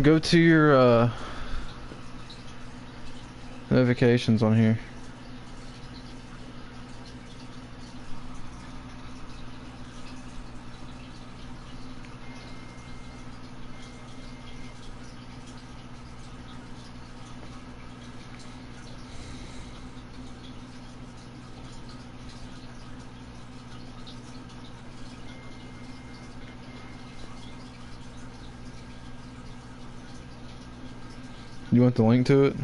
Go to your notifications on here. You want the link to it?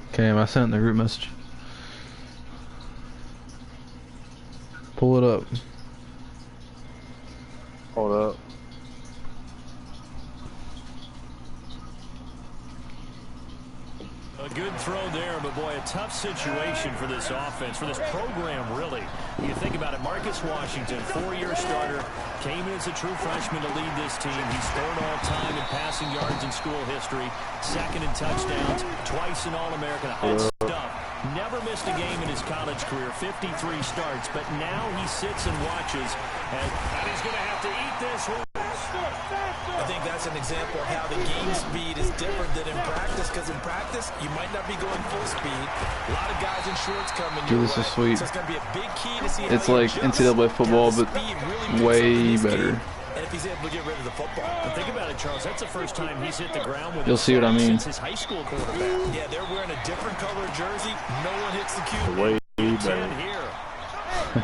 Okay, I sent the group message. Pull it up. Hold up. A good throw there, but boy, a tough situation for this offense, for this program, really. You think about it, Marcus Washington, 4-year starter, came in as a true freshman to lead this team. He's third all-time in passing yards in school history, second in touchdowns, twice an All-American. Hot stuff. Never missed a game in his college career, 53 starts, but now he sits and watches, and he's going to have to eat this. I think that's an example of how the game speed is different than in practice, because in practice, you might not be going full speed. A lot of guys in shorts coming your way. This is sweet. So it's going to be a big key to see it's how like NCAA football, but really way better. And if he's able to get rid of the football. And think about it, Charles. That's the first time he's hit the ground with You'll see what I mean. Since his high school quarterback. Yeah, they're wearing a different color jersey. No one hits the cue. Way better. Here.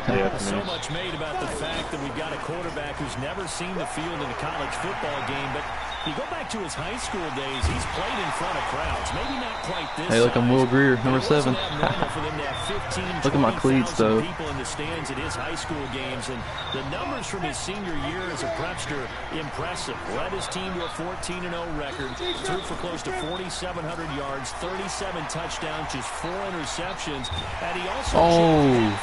Yeah, So much made about the fact that we've got a quarterback who's never seen the field in a college football game, but you go back to his high school days, he's played in front of crowds. Maybe not quite this Hey, look, I'm Will Greer, number 7. Look at my cleats, though. People in the stands at his high school games, and the numbers from his senior year as a prepster, impressive. Led his team to a 14-0 record, threw for close to 4,700 yards, 37 touchdowns, just 4 interceptions, and he also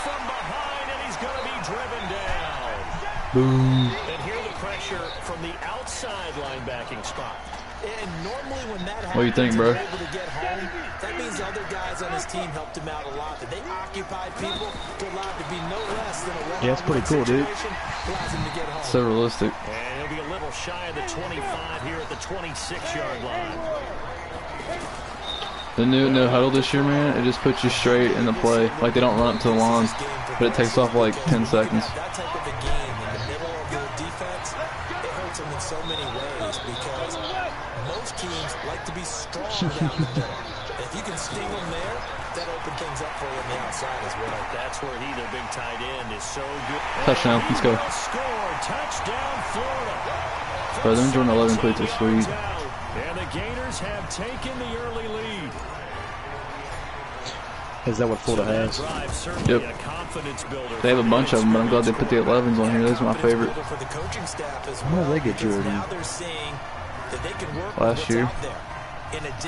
from behind, and he's going to be driven down. Boom. And here the pressure from the outside linebacking spot. And normally when that happens, what do you think, bro? able to get home, that means other guys on his team helped him out a lot. That they occupied people to allow it to be no less than a one-on-one. Yeah, it's pretty cool, dude. Allows him to get home. So realistic. And he'll be a little shy of the 25 here at the 26-yard line. The new no huddle this year, man, it just puts you straight in the play. Like, they don't run up to the line, but it takes off like 10 seconds. That type of a game in the middle of the defense, it hurts them in so many ways because most teams like to be strong down the middle. And if you can sting them there, that opens things up for you on the outside as well. That's where he, their big tight end, is so good. Touchdown, let's go. Score, touchdown, Florida. Bro, them Jordan 11 cleats are sweet. And the Gators have taken the early lead. Is that what Florida has? Yep. They have a bunch of them, but I'm glad they put the 11s on here. Those are my favorite. Why did they get Jordan? Last year.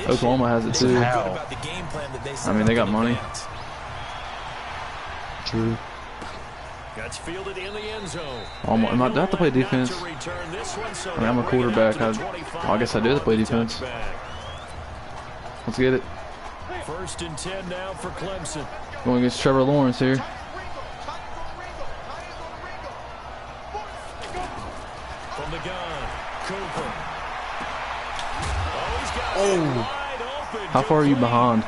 Oklahoma has it too. I mean, they got money. True. Gets fielded in the end zone. Do I have to play defense? I mean, I'm a quarterback. I guess I do have to play defense. Let's get it. First and 10 now for Clemson. Going against Trevor Lawrence here. From the gun, Cooper. How far are you behind?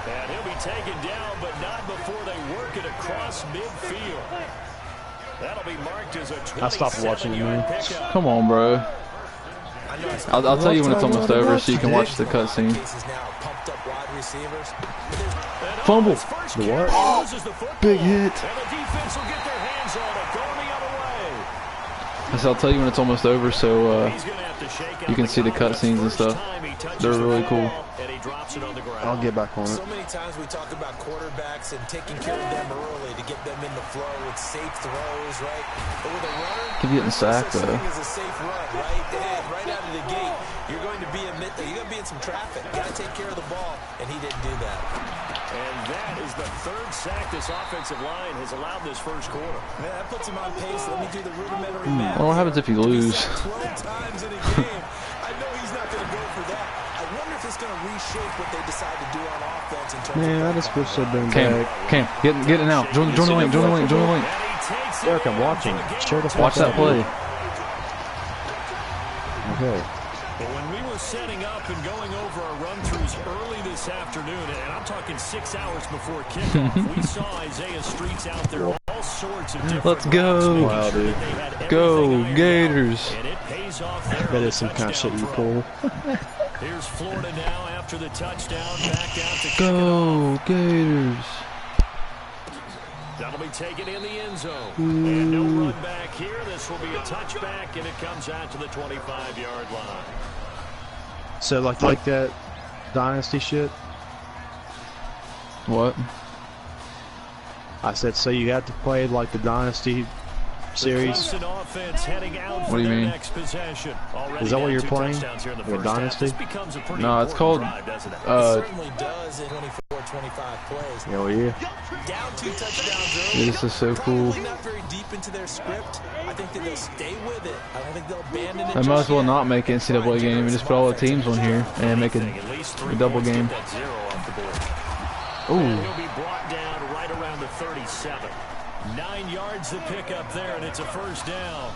And he'll be taken down, but not before they work it across midfield. That'll be marked as a I stopped watching you, man. Come on, bro. I'll tell you when it's almost over so you can watch the cutscene. Fumble. The what? Big hit. I'll tell you when it's almost over so you can see the cutscenes and stuff. They're really cool. I'll get back on it. So many times we talk about quarterbacks and taking care of them early to get them in the flow with safe throws, right? But with a runner, Keep getting sacked though. is a safe run, right? And right out of the gate, you're going to be in some traffic. You got to take care of the ball, and he didn't do that. And that is the third sack this offensive line has allowed this first quarter. Man, that puts him on pace. Let me do the rudimentary math. Well, what happens if you lose? 12 times in a game. shape what they decide to do on offense in terms Man, I of just wish I'd been Cam, back. Cam, get it now. Join the lane, join the lane, join the lane. Eric, I'm watching. Show the Watch that play. Okay. But when we were setting up and going over our run-throughs early this afternoon, and I'm talking 6 hours before kickoff, we saw Isaiah Streets out there, all sorts of different Let's go. Wow, dude. Go, Gators. and it pays off there. That is some kind of shit you pull. Here's Florida now after the touchdown, back out to Go, Gators. That'll be taken in the end zone. And no run back here. This will be a touchback, and it comes out to the 25-yard line. So like that dynasty shit. What? I said so you got to play like the dynasty series. The Clemson offense heading out What for do you their mean? next possession. Already Is that what had you're 2 playing? touchdowns here in the With first half. Dynasty? This becomes a pretty No, it's called important drive, doesn't it? It certainly does in 24-25 plays. Hell yeah. Down 2 touchdowns early. This is so cool. Probably not very deep into their script. I think that they'll stay with it. I don't think they'll abandon it. I might as well not make an NCAA game and just put all the teams on here and make At a least 3 double points, game. get that 0 off the board. Ooh. He'll be brought down right around the 37. 9 yards to pick up there, and it's a first down.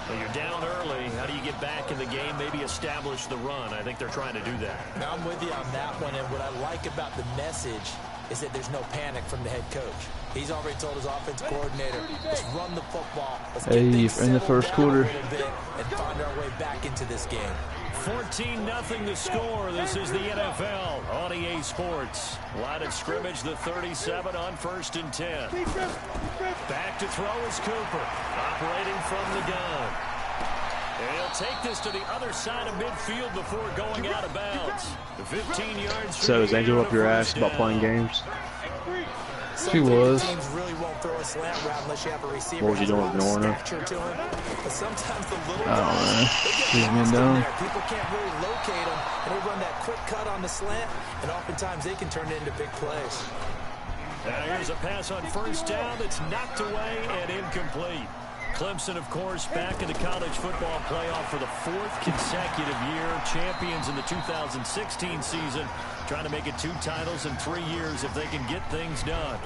Well, you're down early. How do you get back in the game? Maybe establish the run. I think they're trying to do that. Now, I'm with you on that one, and what I like about the message is that there's no panic from the head coach. He's already told his offensive coordinator, let's run the football. Let's get things in the settled first down quarter. a little bit and find our way back into this game. 14-0 the score. This is the NFL on EA Sports. Line of scrimmage, the 37 on 1st and 10. Back to throw is Cooper, operating from the gun. And he'll take this to the other side of midfield before going out of bounds. The 15 yards. So is Angel up your ass about playing games? She was. Teams really won't throw a slant route unless you have a receiver. What was you doing, ignoring her? But sometimes the little I don't know. guys, they get She's been lost in down. there. People can't really locate them, and they run that quick cut on the slant, and oftentimes they can turn it into big plays. Now here's a pass on first down that's knocked away and incomplete. Clemson, of course, back in the college football playoff for the 4th consecutive year. Champions in the 2016 season. Trying to make it 2 titles in 3 years if they can get things done.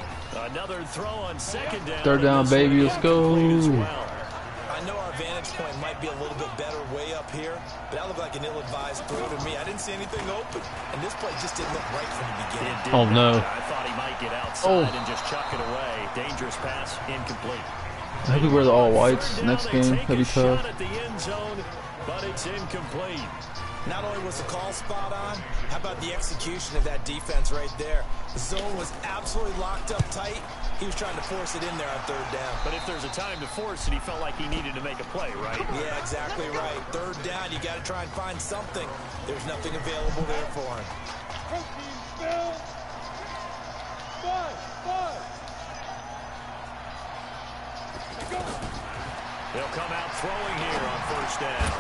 Another throw on second down. 3rd down, baby. Let's go. I know our vantage point might be a little bit better way up here, but that looked like an ill-advised throw to me. I didn't see anything open, and this play just didn't look right from the beginning. Oh, no. I thought he might get outside and just chuck it away. Dangerous pass, incomplete. I hope we wear the all whites next game. That'd be tough. At the end zone, but it's incomplete. Not only was the call spot on, how about the execution of that defense right there? The zone was absolutely locked up tight. He was trying to force it in there on 3rd down. But if there's a time to force it, he felt like he needed to make a play, right? Yeah, exactly right. 3rd down, you got to try and find something. There's nothing available there for him. They'll come out throwing here on 1st down.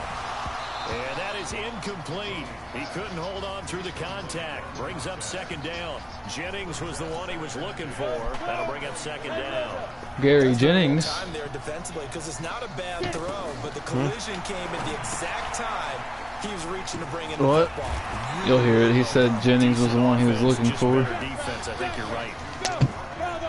And that is incomplete. He couldn't hold on through the contact. Brings up 2nd down. Jennings was the one he was looking for. That'll bring up 2nd down. Gary Jennings. Time there defensively because it's not a bad throw, but the collision came at the exact time he was reaching to bring in the What? football. You'll hear it. He said Jennings was the one he was looking Just for. better defense, I think you're right.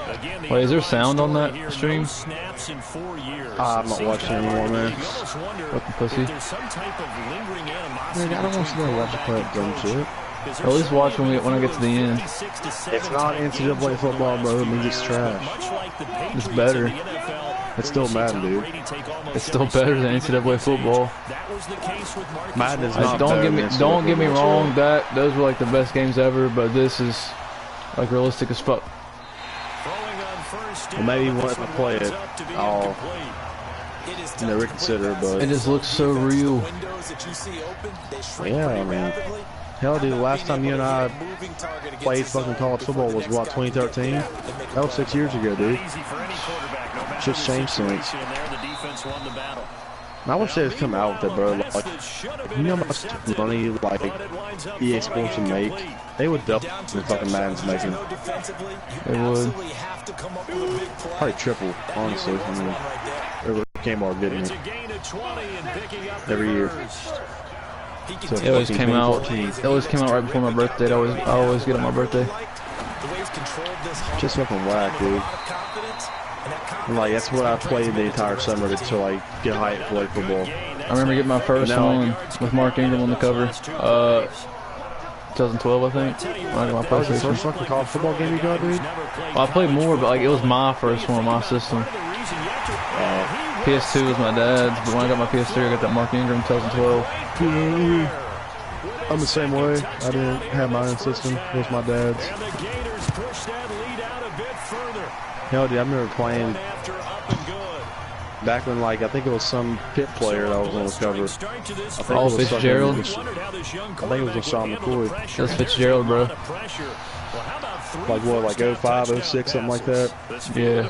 Again, the Wait, is there underlying sound on story that here, stream? no snaps in 4 years. I'm not Seems watching kind of anymore, hard, man. you almost wonder Fucking pussy. if there's some type of lingering animosity Man, I don't want to between know watch the quarterback play and dumb coach. shit. Is At least there watch something when I get to the end. 56 to 7 It's not type NCAA games over the football, last bro. It few means it's years, trash. but much like the It's Patriots better. in the NFL, It's still where you see Madden, Tom dude. Brady take almost It's still every better snap than he NCAA gets. football. That was the case with Marcus Madden is Williams. not Don't better get me than don't get me NCAA wrong. football. Those were like the best games ever, but this is like realistic as fuck. Throwing on first Well, maybe down, you but want this to one play winds it. up to be I'll incomplete. It is tough never to consider, complete but It just looks so defense. real. The windows that you see open, they shrink Yeah, pretty I mean, rapidly. hell, dude, the How last about time you being and able I to hit a moving target against played the fucking zone college before football the was next what, guy can get 2013? there and make a That was 6 years ago, dude. Not easy for any quarterback, no matter Shit's the changed since. situation, and there the defense won the battle. I wish they would come out with that, bro. Like, you know how much money like EA Sports would make? They would double the fucking Madden's making. No defensively, you They would. absolutely have to come up with a big play. Probably triple, That honestly. nearly I was mean, one right there. every game are getting It's it a gain of 20 and picking up the every year. first. So It always came out. 14. It always came out right before my birthday. I always get it on my birthday. Just fucking whack, dude. And like that's what I played the entire summer to like get hyped for like football. I remember getting my first one with Mark Ingram on the cover. 2012, I think. When I got my That was the PlayStation. first fucking college football game you got, dude? Well, I played more, but like it was my first one, my system. PS2 was my dad's, but when I got my PS3, I got that Mark Ingram 2012. I'm the same way. I didn't have my own system. It was my dad's. Hell, dude, I remember playing back when, like, I think it was some Pitt player that was on the cover. I think Oh, it was Fitzgerald? I think it was LaShawn McCoy. That's Fitzgerald, bro. Like, what, like 05, 06, something like that? Yeah.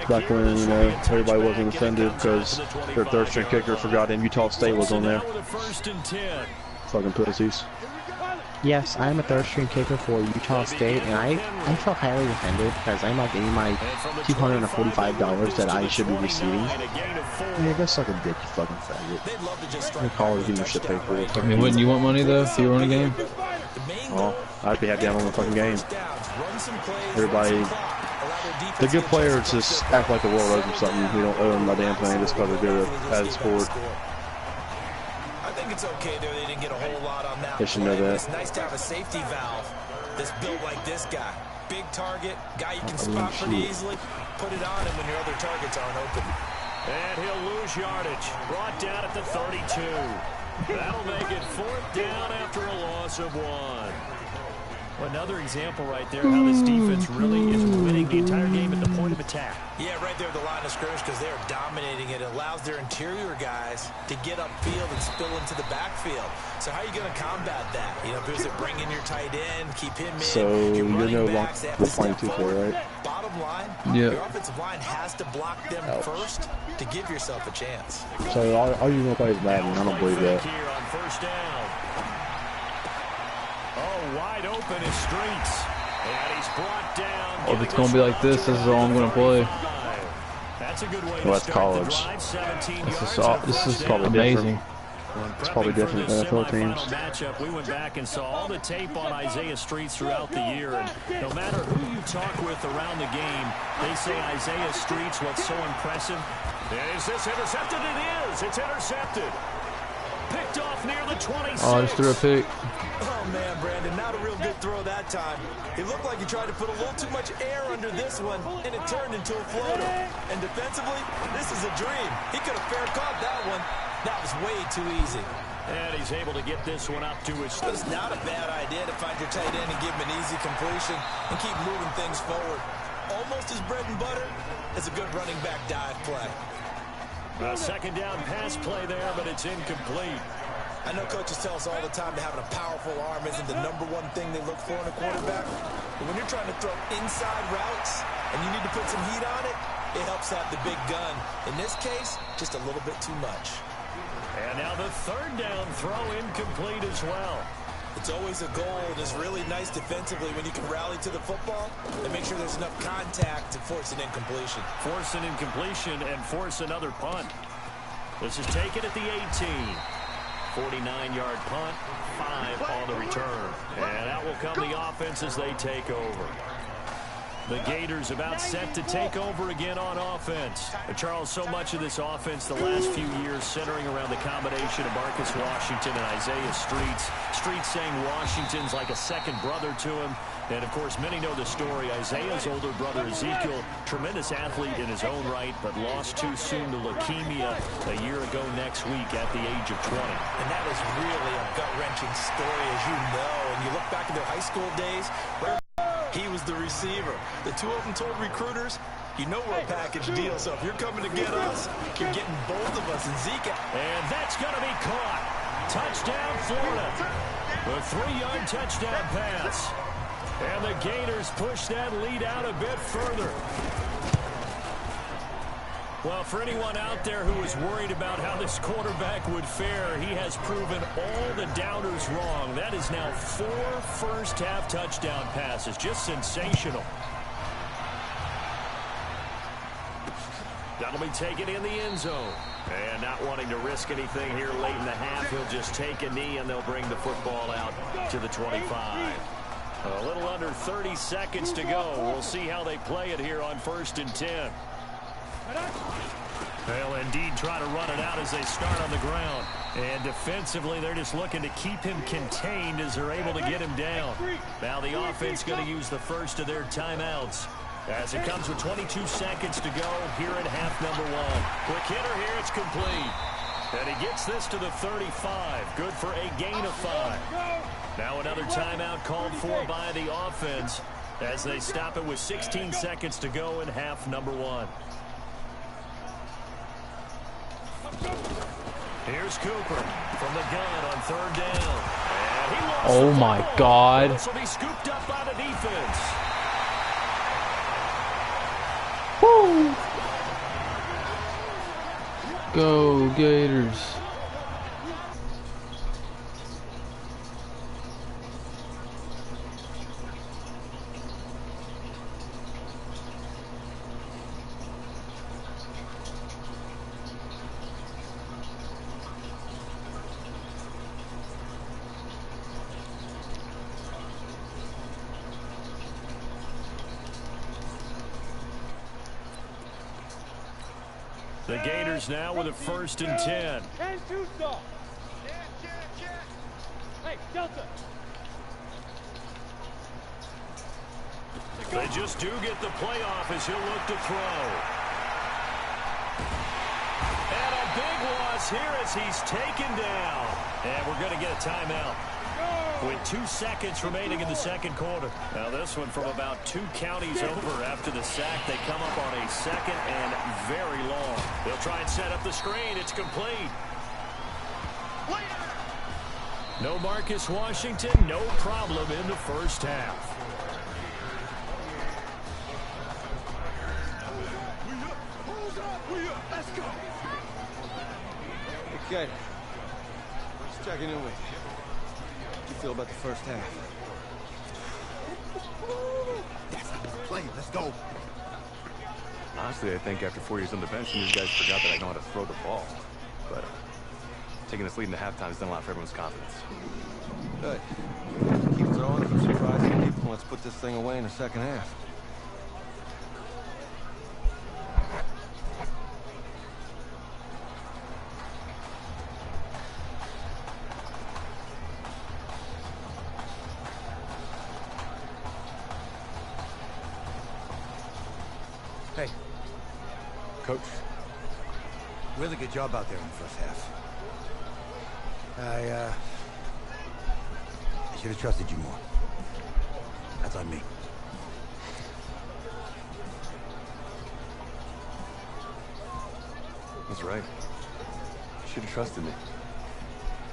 Back when, you know, everybody wasn't offended because their third-string kicker forgot him. Utah State was on there. Fucking pussies. Yes, I am a third-string kicker for Utah State, and I felt highly offended because I'm like getting my $245 that I should be receiving. Yeah, go suck a dick, you fucking faggot. Your college getting your shit paid for. I mean, wouldn't you want money though if you were in a game? Oh, I'd be happy I'm on the fucking game. Everybody, the good players just act like the world owes them something. We don't owe them a damn thing just because they're good at the sport. I think it's okay there. They didn't get a whole lot on that. They should know that. It's nice to have a safety valve that's built like this guy. Big target, guy you can spot pretty easily. Put it on him when your other targets aren't open. And he'll lose yardage. Brought down at the 32. That'll make it 4th down after a loss of 1. Well, another example right there how this defense really is winning the entire game at the point of attack. Yeah, right there at the line of scrimmage because they're dominating it. It allows their interior guys to get upfield and spill into the backfield. So how are you going to combat that? You know, because they're bringing your tight end, keep him in. So you're no longer playing 2K, right? Bottom line, Yeah. your offensive line has to block them first to give yourself a chance. So all you want to play is Madden. I don't believe that. Here on 1st down. Oh, wide open is Streets. And he's brought down. Or if it's gonna be like this is all I'm gonna play. That's a good way Well, to that's start the college. drive. 17 This is probably amazing. It's probably different than NFL teams. Matchup. We went back and saw all the tape on Isaiah Streets throughout the year, and no matter who you talk with around the game, they say Isaiah Streets, what's so impressive. Is this intercepted? It is. It's intercepted. Picked off near the 26. Oh, I just threw a pick. Oh, man, Brandon, not a real good throw that time. It looked like he tried to put a little too much air under this one, and it turned into a floater. And defensively, this is a dream. He could have fair caught that one. That was way too easy. And he's able to get this one up to his... But it's not a bad idea to find your tight end and give him an easy completion and keep moving things forward. Almost as bread and butter as a good running back dive play. A 2nd down pass play there, but it's incomplete. I know coaches tell us all the time that having a powerful arm isn't the #1 thing they look for in a quarterback. But when you're trying to throw inside routes and you need to put some heat on it, it helps have the big gun. In this case, just a little bit too much. And now the 3rd down throw incomplete as well. It's always a goal, and it's really nice defensively when you can rally to the football and make sure there's enough contact to force an incompletion. Force an incompletion and force another punt. This is taken at the 18. 49-yard punt, 5 on the return. And out will come the offense as they take over. The Gators about set to take over again on offense. Charles, so much of this offense the last few years centering around the combination of Marcus Washington and Isaiah Streets. Streets saying Washington's like a second brother to him. And, of course, many know the story. Isaiah's older brother, Ezekiel, tremendous athlete in his own right, but lost too soon to leukemia a year ago next week at the age of 20. And that was really a gut-wrenching story, as you know. And you look back at their high school days, where he was the receiver. The two of them told recruiters, you know we're a package deal, so if you're coming to get us, you're getting both of us. And Zeke. And that's going to be caught. Touchdown, Florida. The 3-yard touchdown pass. And the Gators push that lead out a bit further. Well, for anyone out there who was worried about how this quarterback would fare, he has proven all the doubters wrong. That is now 4 first-half touchdown passes. Just sensational. The That'll be taken in the end zone. And not wanting to risk anything here late in the half, he'll just take a knee, and they'll bring the football out to the 25. A little under 30 seconds to go. We'll see how they play it here on 1st and 10. They'll indeed try to run it out as they start on the ground. And defensively, they're just looking to keep him contained as they're able to get him down. Now the offense going to use the first of their timeouts, as it comes with 22 seconds to go here in half number 1. Quick hitter here, it's complete. And he gets this to the 35. Good for a gain of 5. Now another timeout called for by the offense as they stop it with 16 seconds to go in half number 1. Here's Cooper from the gun on 3rd down. And he lost Oh my God. This will be scooped up by the defense. Woo! Go Gators. The Gators now with a 1st and 10. They just do get the playoff as he'll look to throw. And a big loss here as he's taken down. And we're going to get a timeout with 2 seconds remaining in the 2nd quarter. Now this one from about 2 counties over after the sack. They come up on a 2nd and very long. They'll try and set up the screen. It's complete. No Marcus Washington, no problem in the 1st half. Let's go. Okay. Just checking in with you. How do you feel about the 1st half? That's how we play. Let's go. Honestly, I think after 4 years on the bench, these guys forgot that I know how to throw the ball. But taking this lead in the halftime has done a lot for everyone's confidence. Good. Keep throwing. I'm surprised some people want to put this thing away in the 2nd half. Hey. Coach. Really good job out there in the 1st half. I should have trusted you more. That's on me. That's right. You should have trusted me.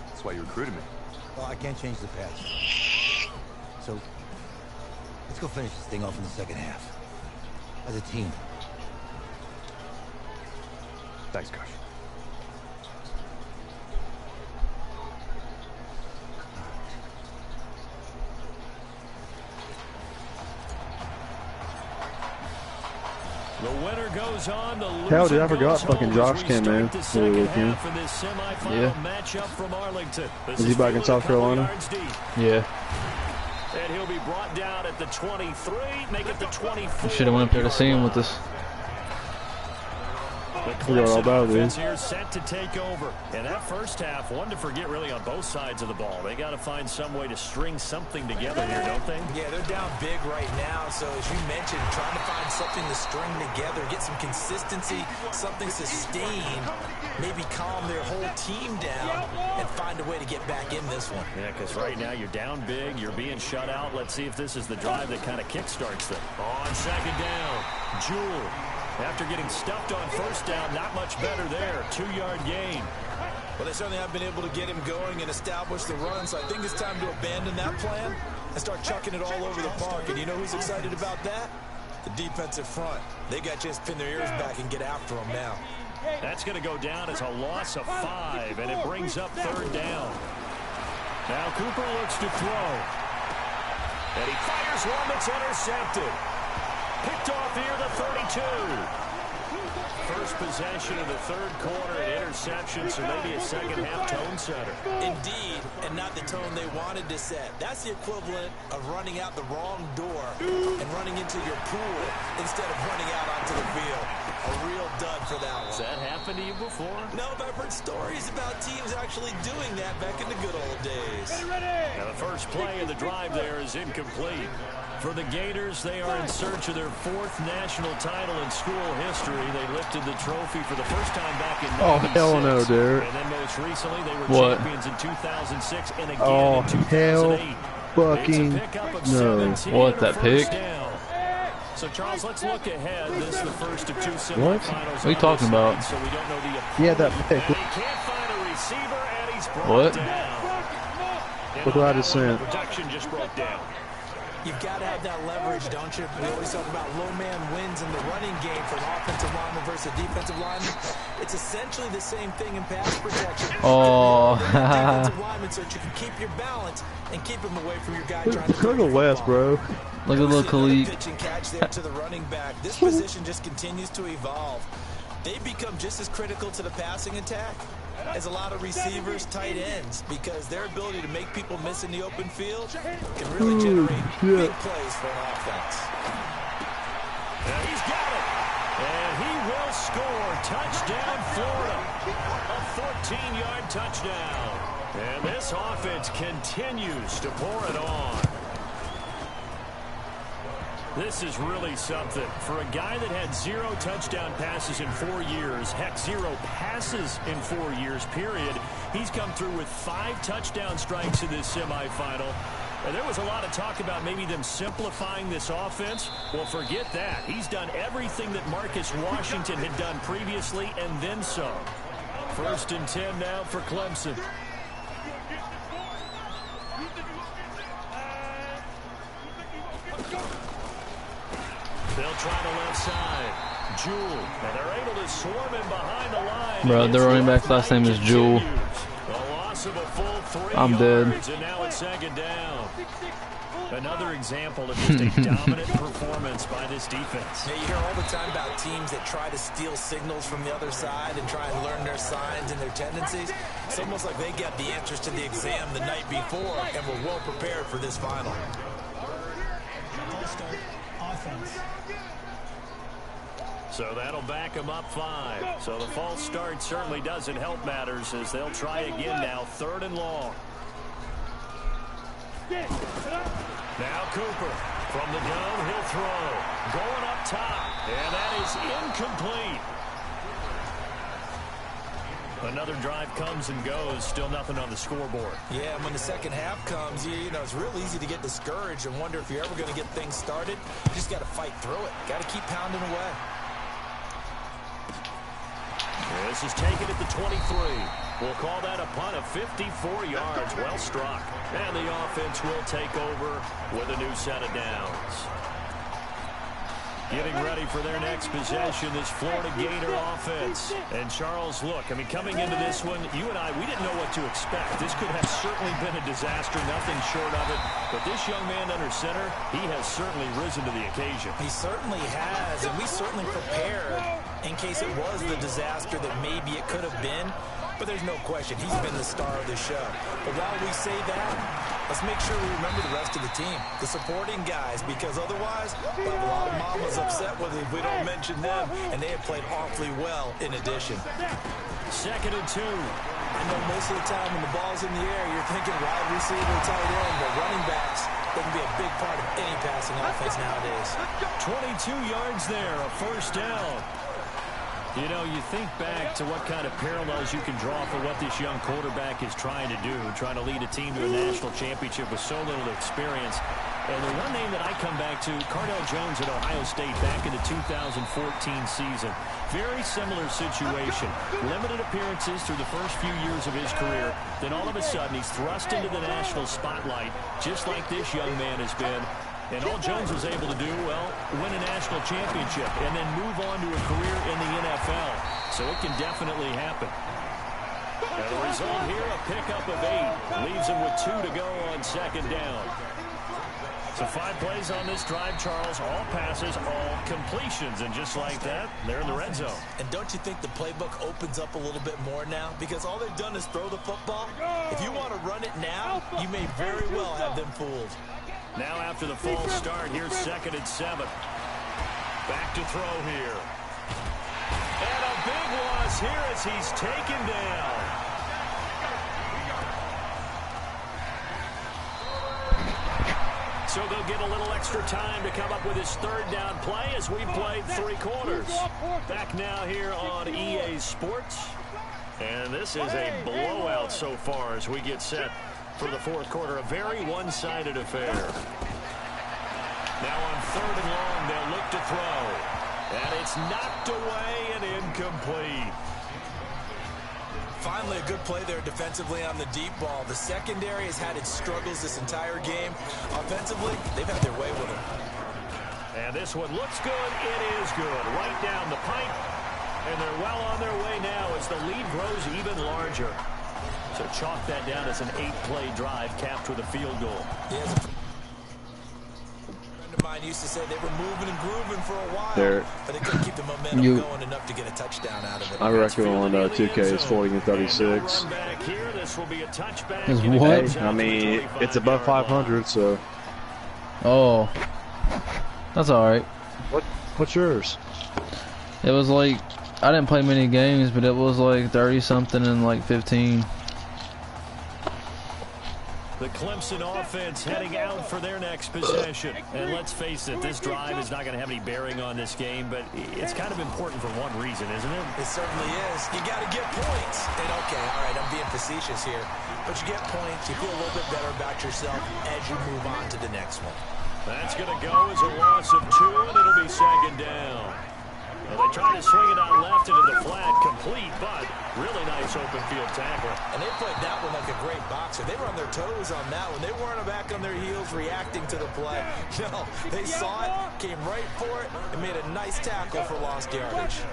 That's why you recruited me. Well, I can't change the past. So, let's go finish this thing off in the 2nd half. As a team. Thanks, Coach. The winner goes on. The loser Hell, dude, I forgot goes fucking home as Josh we came start in. the Really second with me. half of this semifinal Yeah. matchup from Arlington. This Is he back in fielded South a couple Carolina? yards deep. Yeah. And he'll be brought down at the 23, make it the 24. We should have went up there to see him with us. The Forgot all about it, dude. offense here set to take over. And that 1st half, one to forget really on both sides of the ball. They got to find some way to string something together here, don't they? Yeah, they're down big right now. So as you mentioned, trying to find something to string together, get some consistency, something sustained, maybe calm their whole team down and find a way to get back in this one. Yeah, because right now you're down big, you're being shut out. Let's see if this is the drive that kind of kickstarts them. On 2nd down, Jewell. After getting stuffed on 1st down, not much better there. 2-yard gain. Well, they certainly have been able to get him going and establish the run, so I think it's time to abandon that plan and start chucking it all over the park. And you know who's excited about that? The defensive front. They got to just pin their ears back and get after him now. That's going to go down as a loss of 5, and it brings up 3rd down. Now Cooper looks to throw. And he fires one that's intercepted. Picked off here, the 32. first possession of the third quarter, an interception, so maybe a second-half tone setter. Indeed, and not the tone they wanted to set. That's the equivalent of running out the wrong door and running into your pool instead of running out onto the field. A real dud for that one. Has that happened to you before? No, but I've heard stories about teams actually doing that back in the good old days. Now the first play of the drive there is incomplete. For the Gators, they are in search of their 4th national title in school history. They lifted the trophy for the first time back in 96. Hell no, Derek. And then most recently, they were What? champions in 2006 and again Oh, in 2008. fucking It's a pickup of no. 17 What, that first pick? down. So, Charles, let's look ahead. This is the first of 2 semifinals. What? What are you talking about? So we don't know the Yeah, that pick. and he can't find a receiver, and he's brought What? down. Look what I just sent. Protection just broke down. You've got to have that leverage, don't you? We always talk about low man wins in the running game for an offensive lineman versus a defensive lineman. It's essentially the same thing in pass protection. Oh. Defensive lineman so that you can keep your balance and keep him away from your guy trying to Go to the west, bro. Look at little Khalid. Pitch and catch there to the running back. This position just continues to evolve. They become just as critical to the passing attack as a lot of receivers, tight ends, because their ability to make people miss in the open field can really generate big plays for an offense. And he's got it. And he will score. Touchdown, Florida. A 14-yard touchdown. And this offense continues to pour it on. This is really something. For a guy that had 0 touchdown passes in 4 years, heck, 0 passes in 4 years, period, he's come through with 5 touchdown strikes in this semifinal. And there was a lot of talk about maybe them simplifying this offense. Well, forget that. He's done everything that Marcus Washington had done previously and then some. 1st and 10 now for Clemson. They'll try the left side. Jewell. And they're able to swarm him behind the line. Bro, the running back's last name is Jewell. A loss of a full 3 I'm dead. yards, and now it's 2nd down. Another example of just a dominant performance by this defense. Yeah, you hear all the time about teams that try to steal signals from the other side and try and learn their signs and their tendencies. It's almost like they got the answers to the exam the night before and were well prepared for this final. So that'll back them up 5. So the false start certainly doesn't help matters as they'll try again now. 3rd and long. Now Cooper from the dome, he'll throw. Going up top, and that is incomplete. Another drive comes and goes, still nothing on the scoreboard. Yeah, and when the second half comes, you know, it's real easy to get discouraged and wonder if you're ever going to get things started. You just got to fight through it. Got to keep pounding away. This is taken at the 23. We'll call that a punt of 54 yards. Well struck. And the offense will take over with a new set of downs. Getting ready for their next possession, this Florida Gator offense. And Charles, look, I mean, coming into this one, you and I, we didn't know what to expect. This could have certainly been a disaster, nothing short of it. But this young man under center, he has certainly risen to the occasion. He certainly has, and we certainly prepared in case it was the disaster that maybe it could have been. But there's no question, he's been the star of the show. But while we say that, let's make sure we remember the rest of the team, the supporting guys, because otherwise we'll have a lot of mamas upset with it if we don't mention them, and they have played awfully well in addition. 2nd and 2. I know most of the time when the ball's in the air, you're thinking wide receiver, tight end, but running backs, they can be a big part of any passing offense nowadays. 22 yards there, a 1st down. You know, you think back to what kind of parallels you can draw for what this young quarterback is trying to do, trying to lead a team to a national championship with so little experience. And the one name that I come back to, Cardell Jones at Ohio State back in the 2014 season. Very similar situation. Limited appearances through the first few years of his career. Then all of a sudden, he's thrust into the national spotlight, just like this young man has been. And all Jones was able to do, well, win a national championship and then move on to a career in the NFL. So it can definitely happen. And the result here, a pickup of 8. Leaves him with 2 to go on 2nd down. So 5 plays on this drive, Charles. All passes, all completions. And just like that, they're in the red zone. And don't you think the playbook opens up a little bit more now? Because all they've done is throw the football. If you want to run it now, you may very well have them fooled. Now after the false start, here's 2nd and 7. Back to throw here. And a big loss here as he's taken down. So they'll get a little extra time to come up with his 3rd down play as we played 3 quarters. Back now here on EA Sports. And this is a blowout so far as we get set for the 4th quarter. A very one-sided affair. Now on 3rd and long, they'll look to throw. And it's knocked away and incomplete. Finally, a good play there defensively on the deep ball. The secondary has had its struggles this entire game. Offensively, they've had their way with it. And this one looks good. It is good. Right down the pipe. And they're well on their way now as the lead grows even larger. So chalk that down as an 8-play drive capped with a field goal. Yeah, mine used to say they were moving and grooving for a while, but they couldn't keep the momentum going enough to get a touchdown out of it. I reckon on 2K it's 40-36. What? I mean, it's above 500, so. Oh, that's all right. What's yours? It was like, I didn't play many games, but it was like 30 something and like 15. The Clemson offense heading out for their next possession. And let's face it, this drive is not going to have any bearing on this game, but it's kind of important for one reason, isn't it? It certainly is. You got to get points. And okay, all right, I'm being facetious here, but you get points, you feel a little bit better about yourself as you move on to the next one. That's going to go as a loss of 2, and it'll be 2nd down. Well, they tried to swing it out left into the flat, complete, but really nice open field tackle. And they played that one like a great boxer. They were on their toes on that one. They weren't back on their heels reacting to the play. No, they saw it, came right for it, and made a nice tackle for lost yardage.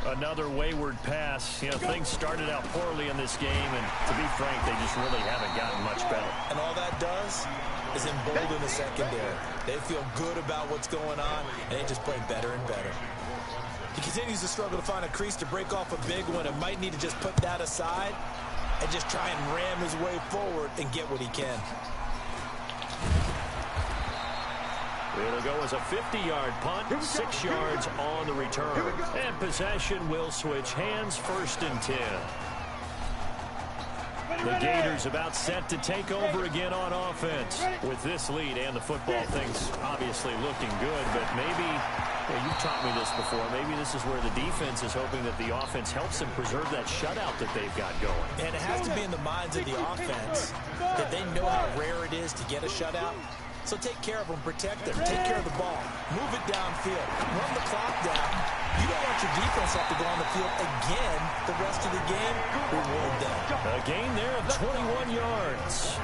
Another wayward pass. You know, things started out poorly in this game, and to be frank, they just really haven't gotten much better. And all that does is embolden the secondary. They feel good about what's going on, and they just play better and better. He continues to struggle to find a crease to break off a big one and might need to just put that aside and just try and ram his way forward and get what he can. It'll go as a 50-yard punt, 6 yards on the return. And possession will switch hands, 1st and 10. The Gators about set to take over again on offense. With this lead and the football, things obviously looking good, but maybe, well, you've taught me this before, maybe this is where the defense is hoping that the offense helps them preserve that shutout that they've got going. And it has to be in the minds of the offense that they know how rare it is to get a shutout. So take care of them, protect them, take care of the ball, move it downfield, run the clock down. You don't want your defense have to go on the field again the rest of the game. Reward them. A gain there of 21 yards.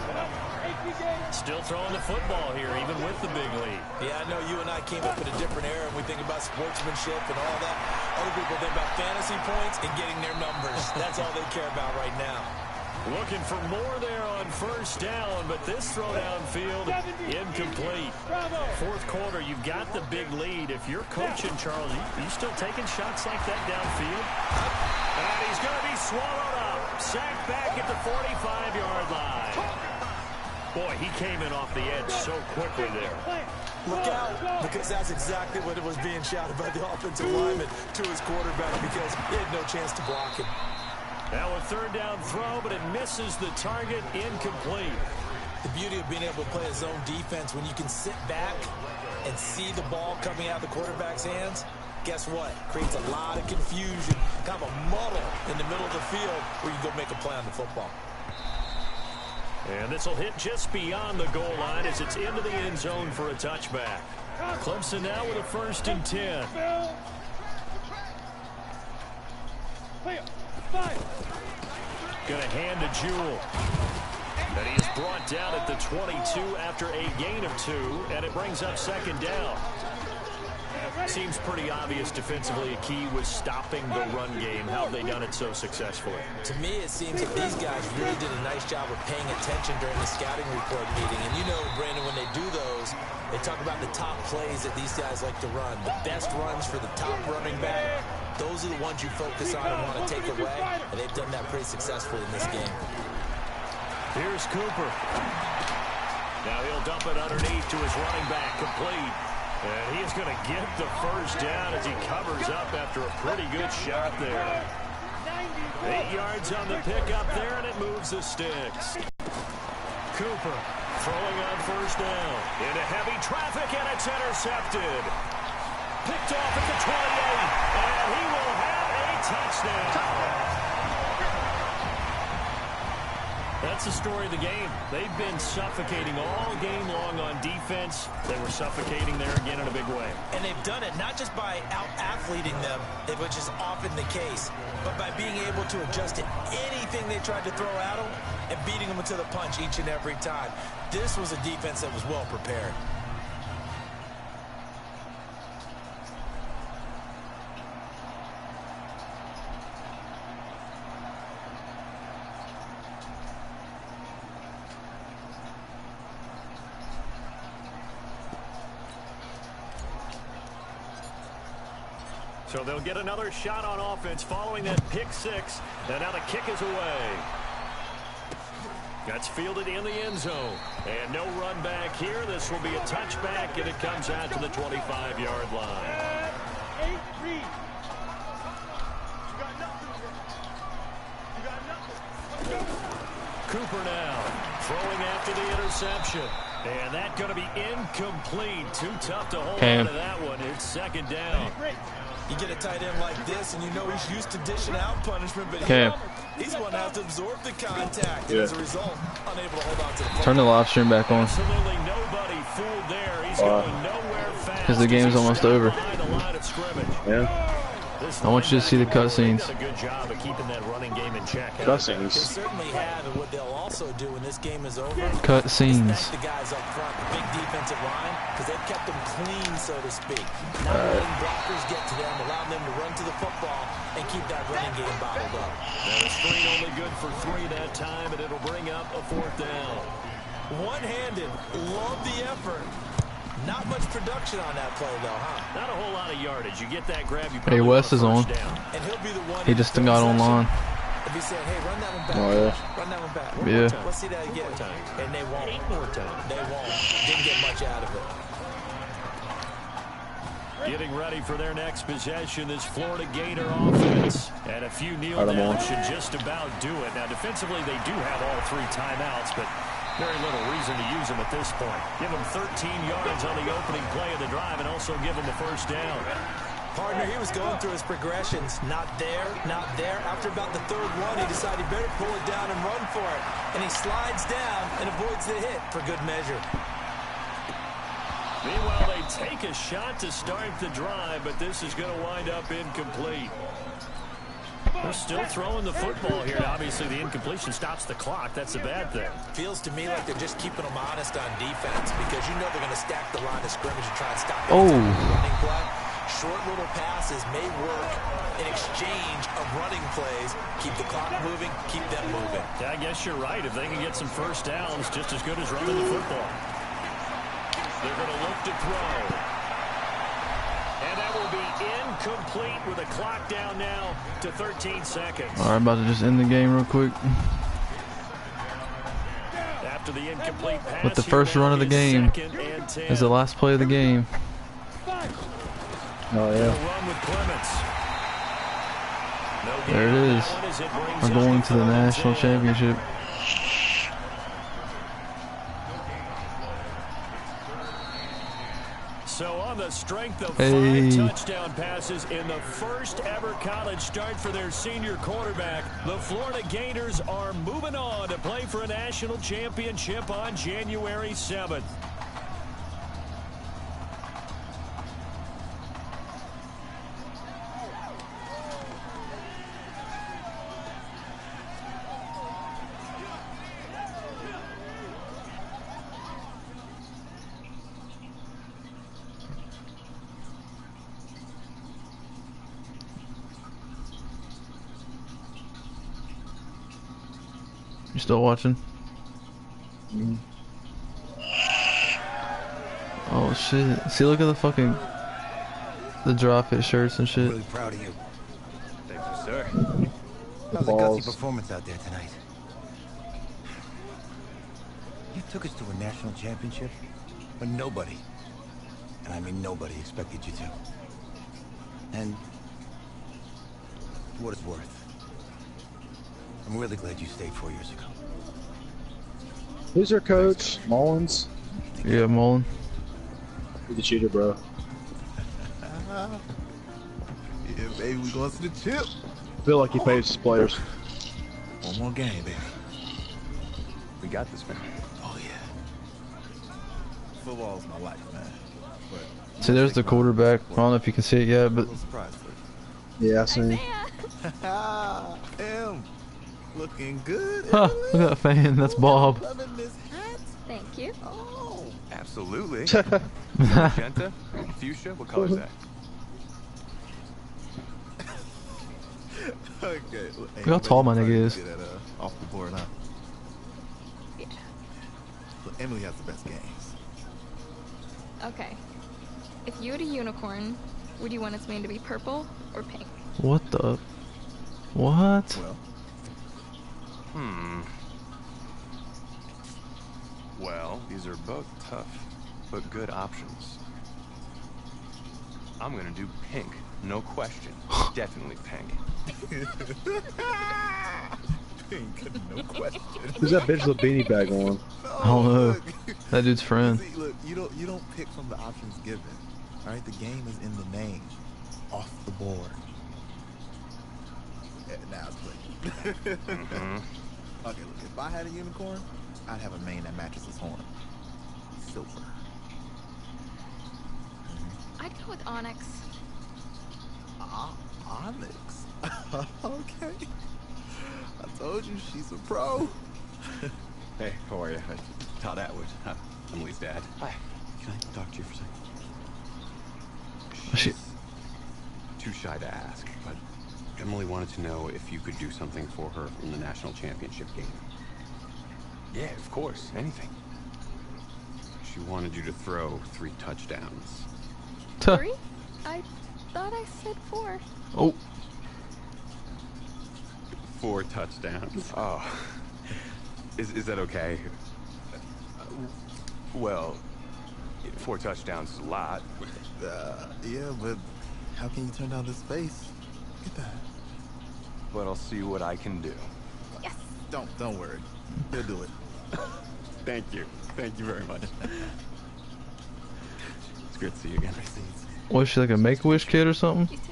Still throwing the football here, even with the big lead. Yeah, I know you and I came up in a different era, and we think about sportsmanship and all that. Other people think about fantasy points and getting their numbers. That's all they care about right now. Looking for more there on 1st down, but this throw downfield incomplete. 4th quarter, you've got the big lead. If you're coaching, Charles, you still taking shots like that downfield? And he's going to be swallowed up. Sacked back at the 45-yard line. Boy, he came in off the edge so quickly there. Look out, because that's exactly what it was being shouted by the offensive lineman to his quarterback, because he had no chance to block him. Now a 3rd down throw, but it misses the target, incomplete. The beauty of being able to play a zone defense when you can sit back and see the ball coming out of the quarterback's hands, guess what? Creates a lot of confusion, kind of a muddle in the middle of the field where you go make a play on the football. And this will hit just beyond the goal line as it's into the end zone for a touchback. Clemson now with a 1st and 10. Going to hand to Jewell. And he is brought down at the 22 after a gain of 2, and it brings up 2nd down. Seems pretty obvious defensively. A key was stopping the run game. How have they done it so successfully? To me, it seems that these guys really did a nice job of paying attention during the scouting report meeting. And you know, Brandon, when they do those, they talk about the top plays that these guys like to run. The best runs for the top running back. Those are the ones you focus on and want to take away. And they've done that pretty successfully in this game. Here's Cooper. Now he'll dump it underneath to his running back, complete. And he's going to get the first down as he covers up after a pretty good shot there. 8 yards on the pickup there, and it moves the sticks. Cooper throwing on first down. Into heavy traffic, and it's intercepted. Picked off at the 28, and he will have a touchdown. That's the story of the game. They've been suffocating all game long on defense. They were suffocating there again in a big way. And they've done it not just by out-athleting them, which is often the case, but by being able to adjust to anything they tried to throw at them and beating them to the punch each and every time. This was a defense that was well prepared. So they'll get another shot on offense following that pick six. And now the kick is away. That's fielded in the end zone. And no run back here. This will be a touchback, and it comes out to the 25-yard line. Cooper now throwing after the interception. And that's going to be incomplete. Too tough to hold on to that one. It's second down. You get a tight end like this, and you know he's used to dishing out punishment, but he's going to have to absorb the contact. And as a result, unable to hold on to the ball. Turn the live stream back on. Absolutely nobody fooled there. He's going nowhere fast. Because the game's almost over. Yeah. I want you to see the cutscenes. A good job of keeping that running game in check. Cutscenes. They certainly have, and what they'll also do when this game is over, Cutscenes. the guys up front, the big defensive line, because they've kept them clean, so to speak. Not letting blockers get to them, allowing them to run to the football and keep that running game bottled up. And the screen only good for 3 that time, and it'll bring up a 4th down. One-handed, love the effort. Not much production on that play, though, huh? Not a whole lot of yardage. You get that grab, you Hey, Wes is on. And he'll be the one He just got online. If he said, hey, run that one back. Oh, yeah. Run that one back. Yeah. Let's see that again. And they won't. 8 more times. They won't. Didn't get much out of it. Getting ready for their next possession, this Florida Gator offense. And a few kneel downs should just about do it. Now, defensively, they do have all 3 timeouts, but very little reason to use them at this point. Give them 13 yards on the opening play of the drive and also give them a first down. Partner, he was going through his progressions. Not there, not there. After about the 3rd one, he decided he better pull it down and run for it. And he slides down and avoids the hit for good measure. Meanwhile, they take a shot to start the drive, but this is going to wind up incomplete. They're still throwing the football here. Obviously, the incompletion stops the clock. That's a bad thing. Feels to me like they're just keeping them honest on defense because you know they're going to stack the line of scrimmage and try and stop the running play. Short little passes may work in exchange of running plays. Keep the clock moving, keep them moving. Yeah, I guess you're right. If they can get some first downs, just as good as running the football. They're going to look to throw. And that will be incomplete with the clock down now to 13 seconds. All right, about to just end the game real quick. After the incomplete pass, with the first run of the game is the last play of the game. Oh, yeah. There it is. We're going to the national championship. So on the strength of 5 touchdown passes in the first ever college start for their senior quarterback, the Florida Gators are moving on to play for a national championship on January 7th. You still watching? Mm-hmm. Oh shit! See, look at the fucking drop fit shirts and shit. I'm really proud of you. Thank you, sir. That was a gutsy performance out there tonight. You took us to a national championship, but nobody, and I mean nobody, expected you to. And for what it's worth, I'm really glad you stayed 4 years ago. Who's your coach? Mullins? Yeah, Mullen. He's a cheater, bro. Yeah, baby, we going to the chip. I feel like he pays his players. One more game, baby. We got this, man. Oh, yeah. Football's my life, man. But See, there's the quarterback. I don't know if you can see it yet, but surprise for Yeah, I seen. you. Em, looking good. huh, look at that fan. That's Bob. Loving this hat. Thank you. Oh. Absolutely. Magenta? Fuchsia? What color is that? Okay. Look how tall my nigga is. Get that, off the board, huh? Yeah. Look, Emily has the best games. Okay. If you had a unicorn, would you want its mane to be purple or pink? What the? What? Well, Well, these are both tough, but good options. I'm gonna do pink, no question. Definitely pink. pink, no question. Who's that bitch with the beanie bag on? I don't know. That dude's friend. See, look, you don't pick from the options given. All right, the game is in the name, off the board. Yeah, now it's playing. Okay, look, if I had a unicorn, I'd have a mane that matches his horn. Silver. I'd go with onyx. Onyx. Okay. I told you she's a pro. Hey, how are you? Todd Atwood. Emily's dad. Hi. Can I talk to you for a second? Oh, shit. Too shy to ask, but Emily wanted to know if you could do something for her in the national championship game. Yeah, of course. Anything. She wanted you to throw 3 touchdowns. 3? I thought I said 4. Oh. 4 touchdowns. Oh. Is that okay? Well, 4 touchdowns is a lot. Yeah, but how can you turn down this space? Look at that. But I'll see what I can do. Yes. Don't worry. He'll do it. Thank you. Thank you very much. It's great to see you again. Was she like a Make-A-Wish kid or something? You too.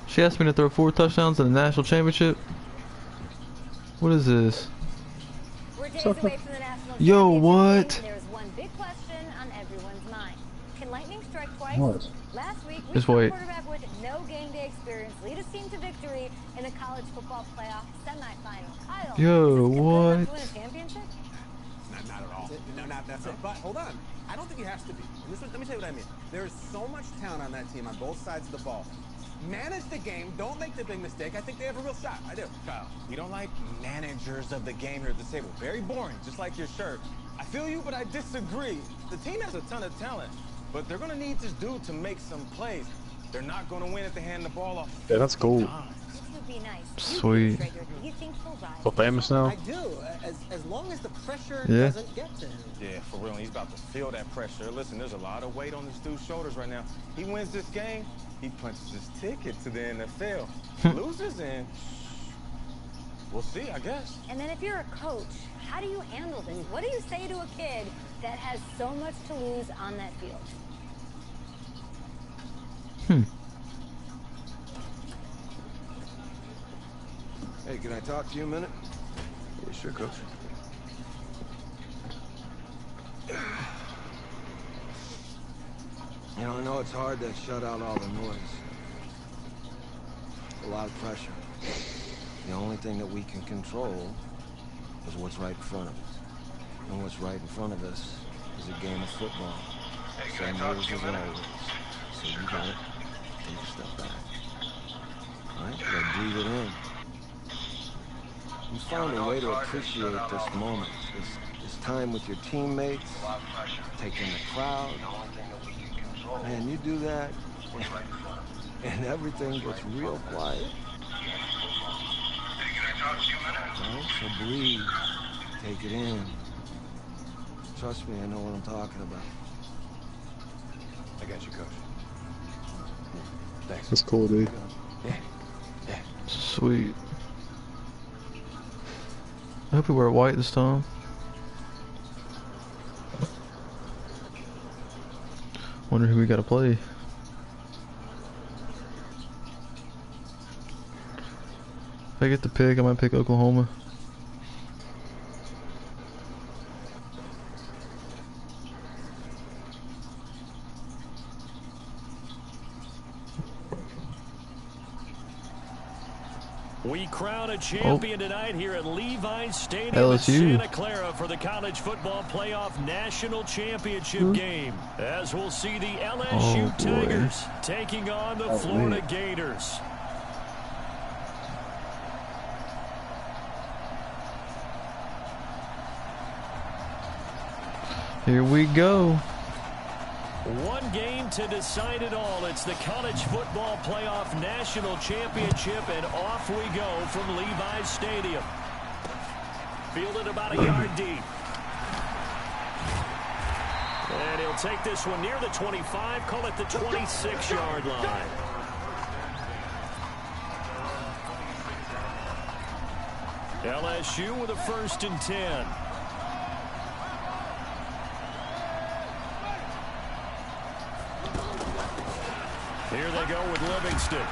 She asked me to throw 4 touchdowns in the national championship. What is this? We're days away from the national Yo, championship what? game, and there's one big question on everyone's mind. Can lightning strike twice? What? Last week, we Just saw a wait. quarterback with no game day experience lead his team to victory in the college football playoff semifinal. Kyle, Yo, is this good enough what? to win a championship? Not at all. No, not that's it. But hold on. I don't think it has to be. Let me tell you what I mean. There is so much talent on that team on both sides of the ball. Manage the game. Don't make the big mistake. I think they have a real shot. I do. Kyle, we don't like managers of the game here at the table. Very boring, just like your shirt. I feel you, but I disagree. The team has a ton of talent, but they're going to need this dude to make some plays. They're not going to win if they hand the ball off. Yeah, that's cool. This would be nice. Sweet. You think he'll rise? So famous now? I do, as long as the pressure Yeah. doesn't get to him. Yeah, for real. He's about to feel that pressure. Listen, there's a lot of weight on this dude's shoulders right now. He wins this game, he punches his ticket to the NFL. Loses, and we'll see, I guess. And then if you're a coach, how do you handle this? What do you say to a kid that has so much to lose on that field? Hey, can I talk to you a minute? Yeah, sure, Coach. You know, I know it's hard to shut out all the noise. A lot of pressure. The only thing that we can control is what's right in front of us. And what's right in front of us is a game of football. Same rules as always. So you gotta take a step back. right? You gotta breathe it in. You found a way to appreciate this moment, this time with your teammates, taking the crowd. Man, you do that, and everything gets real quiet. Right? So breathe, take it in. Trust me, I know what I'm talking about. I got you, Coach. Thanks. That's cool, dude. Yeah. Yeah. Sweet. I hope we wear white this time. Wonder who we gotta play. If I get the pick, I might pick Oklahoma. We crown a champion tonight here at Levi's Stadium LSU. in Santa Clara for the College Football Playoff National Championship game. As we'll see the LSU Tigers taking on the Florida Gators. Here we go. One game to decide it all. It's the College Football Playoff National Championship, and off we go from Levi's Stadium. Fielded about a yard deep. And he'll take this one near the 25, call it the 26-yard line. LSU with a 1st and 10. Here they go with Livingston.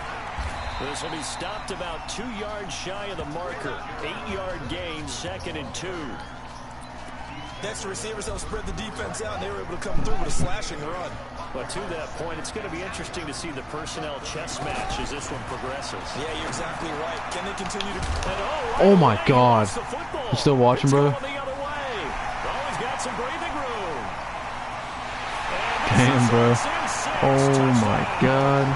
This will be stopped about 2 yards shy of the marker. 8-yard gain, 2nd and 2. Next, receivers help spread the defense out, and they were able to come through with a slashing run. But to that point, it's going to be interesting to see the personnel chess match as this one progresses. Yeah, you're exactly right. Can they continue to... Oh my God. You still watching, bro? He's got some breathing room. Damn, bro. Oh my God.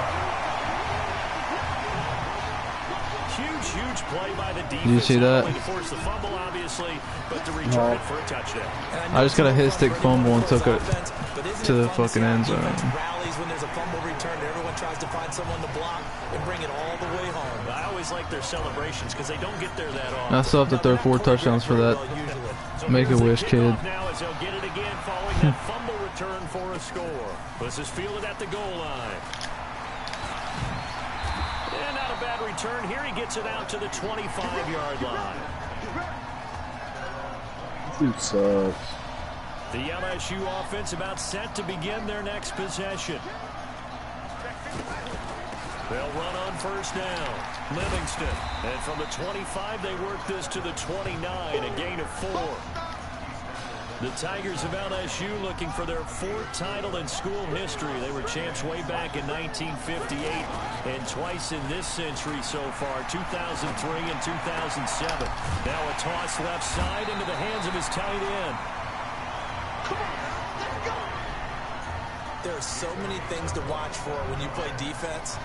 Huge play by the defense. Did you see that? To force the fumble, obviously, but to return it for a touchdown. I just got a hit stick fumble and took it to the fucking end zone. Rallies when there's a fumble return. Everyone tries to find someone to block and bring it all the way home. I always like their celebrations because they don't get there that often. I still have to throw 4 touchdowns for that. Make a wish, kid. Now as they'll get it again following that fumble return for a score. This is fielded at the goal line. And not a bad return here. He gets it out to the 25-yard line. Dude sucks. The LSU offense about set to begin their next possession. They'll run on 1st down. Livingston. And from the 25, they work this to the 29, a gain of 4. The Tigers of LSU looking for their 4th title in school history. They were champs way back in 1958 and twice in this century so far, 2003 and 2007. Now a toss left side into the hands of his tight end. There are so many things to watch for when you play defense.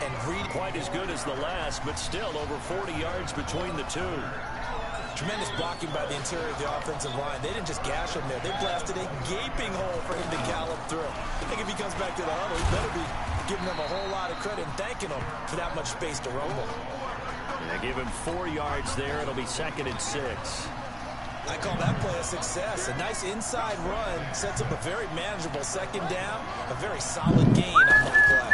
And read quite as good as the last, but still over 40 yards between the two. Tremendous blocking by the interior of the offensive line. They didn't just gash him there. They blasted a gaping hole for him to gallop through. I think if he comes back to the huddle, he better be giving them a whole lot of credit and thanking them for that much space to rumble. And they give him 4 yards there. It'll be 2nd and 6. I call that play a success. A nice inside run sets up a very manageable 2nd down. A very solid gain on that play.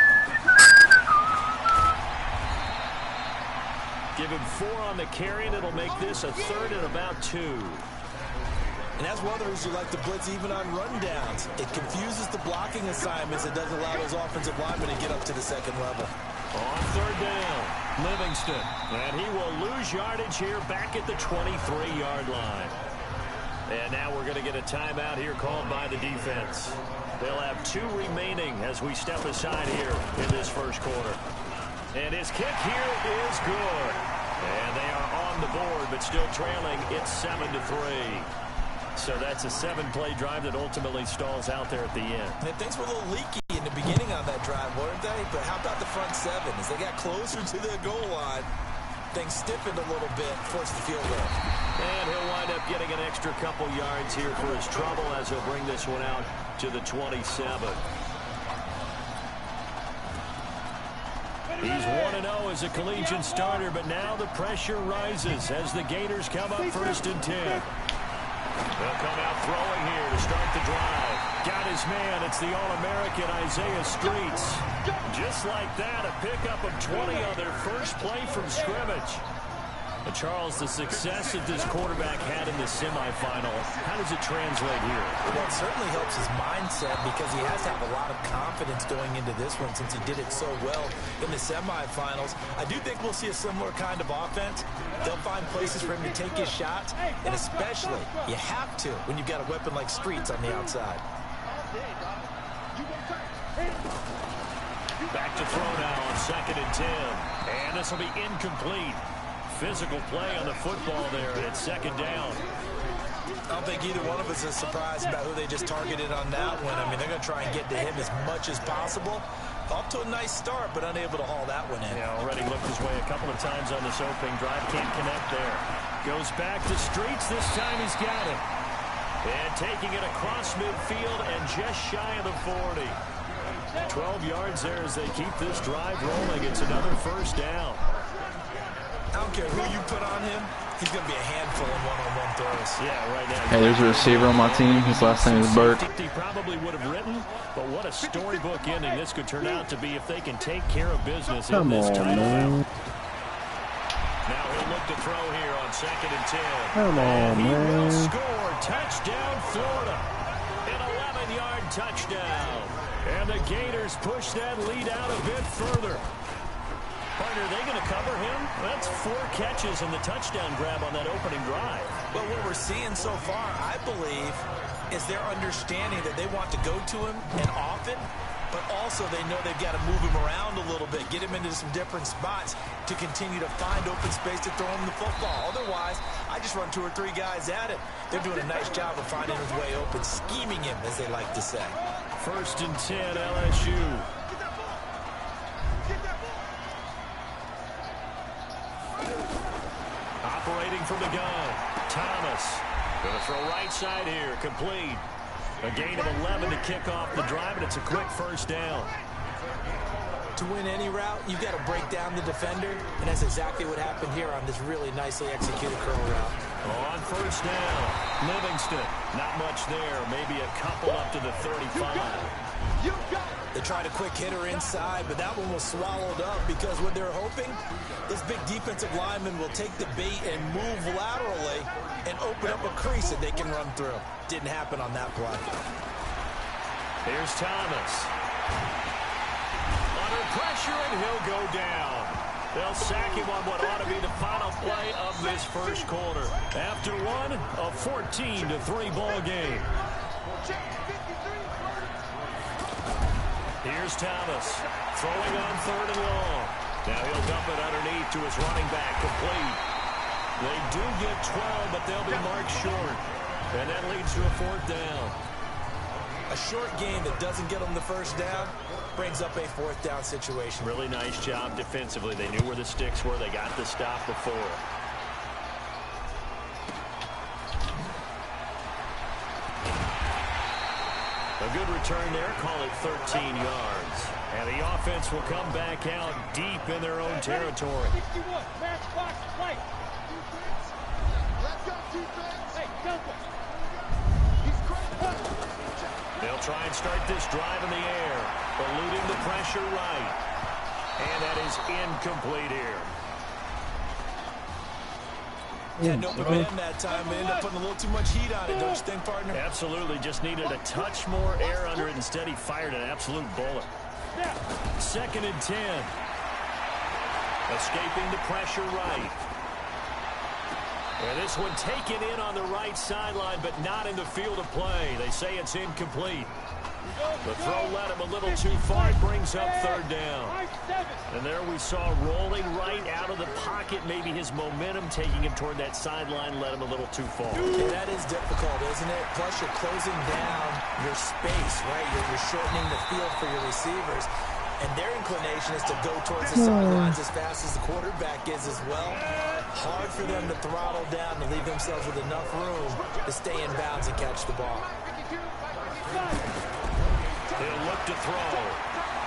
Give him 4 on the carry, and it'll make this a 3rd and about 2. And as others who like to blitz even on rundowns, it confuses the blocking assignments. It doesn't allow those offensive linemen to get up to the 2nd level. On 3rd down, Livingston. And he will lose yardage here back at the 23-yard line. And now we're going to get a timeout here called by the defense. They'll have 2 remaining as we step aside here in this 1st quarter. And his kick here is good. And they are on the board, but still trailing. It's 7-3. So that's a 7-play drive that ultimately stalls out there at the end. And if things were a little leaky in the the beginning on that drive, weren't they? But how about the front seven? As they got closer to the goal line, things stiffened a little bit, forced the field goal. And he'll wind up getting an extra couple yards here for his trouble as he'll bring this one out to the 27. He's 1-0 as a collegiate starter, but now the pressure rises as the Gators come up 1st and 10. They'll come out throwing here to start the drive. Got his man. It's the All-American Isaiah Streets. Just like that, a pickup of 20 on their first play from scrimmage. But Charles, the success that this quarterback had in the semifinal, how does it translate here? Well, it certainly helps his mindset because he has to have a lot of confidence going into this one since he did it so well in the semifinals. I do think we'll see a similar kind of offense. They'll find places for him to take his shots, and especially, you have to when you've got a weapon like Streets on the outside. Back to throw now on 2nd and 10. And this will be incomplete. Physical play on the football there, and it's 2nd down. I don't think either one of us is surprised about who they just targeted on that one. I mean, they're going to try and get to him as much as possible. Off to a nice start, but unable to haul that one in. Yeah, already looked his way a couple of times on this opening drive. Can't connect there. Goes back to Streets. This time he's got it. And taking it across midfield and just shy of the 40. 12 yards there as they keep this drive rolling. It's another 1st down. I don't care who you put on him. He's going to be a handful in one-on-one throws. Yeah, right now. Hey, there's a receiver on my team. His last name is Burke. He probably would have written, but what a storybook ending this could turn out to be if they can take care of business in this title bout. Now he'll look to throw here on 2nd and 10. Come on, he man. will score. Touchdown, Florida. An 11-yard touchdown. And the Gators push that lead out a bit further. Partner, are they going to cover him? That's 4 catches and the touchdown grab on that opening drive. But what we're seeing so far, I believe, is their understanding that they want to go to him and often, but also they know they've got to move him around a little bit, get him into some different spots to continue to find open space to throw him the football. Otherwise, I just run 2 or 3 guys at it. They're doing a nice job of finding his way open, scheming him, as they like to say. 1st and 10, LSU. Operating from the gun, Thomas. Going to throw right side here, complete. A gain of 11 to kick off the drive, and it's a quick 1st down. To win any route, you've got to break down the defender, and that's exactly what happened here on this really nicely executed curl route. On 1st down, Livingston. Not much there, maybe a couple up to the 35. They tried a quick hitter inside, but that one was swallowed up because what they're hoping, this big defensive lineman will take the bait and move laterally and open up a crease that they can run through. Didn't happen on that play. Here's Thomas. Under pressure, and he'll go down. They'll sack him on what ought to be the final play of this 1st quarter. After one, a 14-3 ball game. Here's Thomas, throwing on 3rd and long. Now he'll dump it underneath to his running back, complete. They do get 12, but they'll be marked short. And that leads to a 4th down. A short game that doesn't get them the 1st down brings up a 4th down situation. Really nice job defensively. They knew where the sticks were. They got the stop before. A good return there, call it 13 yards. And the offense will come back out deep in their own territory. They'll try and start this drive in the air, eluding the pressure right. And that is incomplete here. Yeah, no man that time. They ended up putting a little too much heat on it, don't you think, partner? Absolutely. Just needed a touch more air under it. Instead, he fired an absolute bullet. 2nd and 10. Escaping the pressure right. And this one taken in on the right sideline, but not in the field of play. They say it's incomplete. The throw led him a little too far. It brings up third down. And there we saw rolling right out of the pocket. Maybe his momentum taking him toward that sideline led him a little too far. Yeah, that is difficult, isn't it? Plus, you're closing down your space, right? You're shortening the field for your receivers. And their inclination is to go towards the sidelines as fast as the quarterback is as well. Hard for them to throttle down to leave themselves with enough room to stay in bounds and catch the ball. He'll look to throw.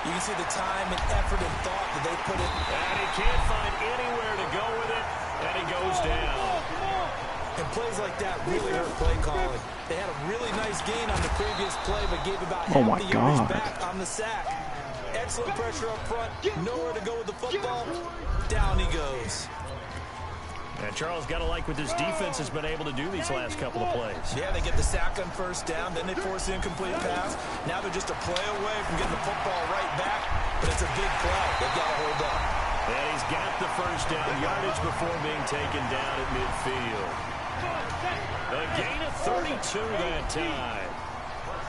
You can see the time and effort and thought that they put in. And he can't find anywhere to go with it, and he goes down. And plays like that really hurt play calling. They had a really nice gain on the previous play, but gave about half the yardage back on the sack. Excellent pressure up front, nowhere to go with the football. Down he goes. And Charles got to like what this defense has been able to do these last couple of plays. Yeah, they get the sack on first down, then they force the incomplete pass. Now they're just a play away from getting the football right back, but it's a big play. They've got to hold up. And he's got the first down yardage before being taken down at midfield. A gain of 32 that time.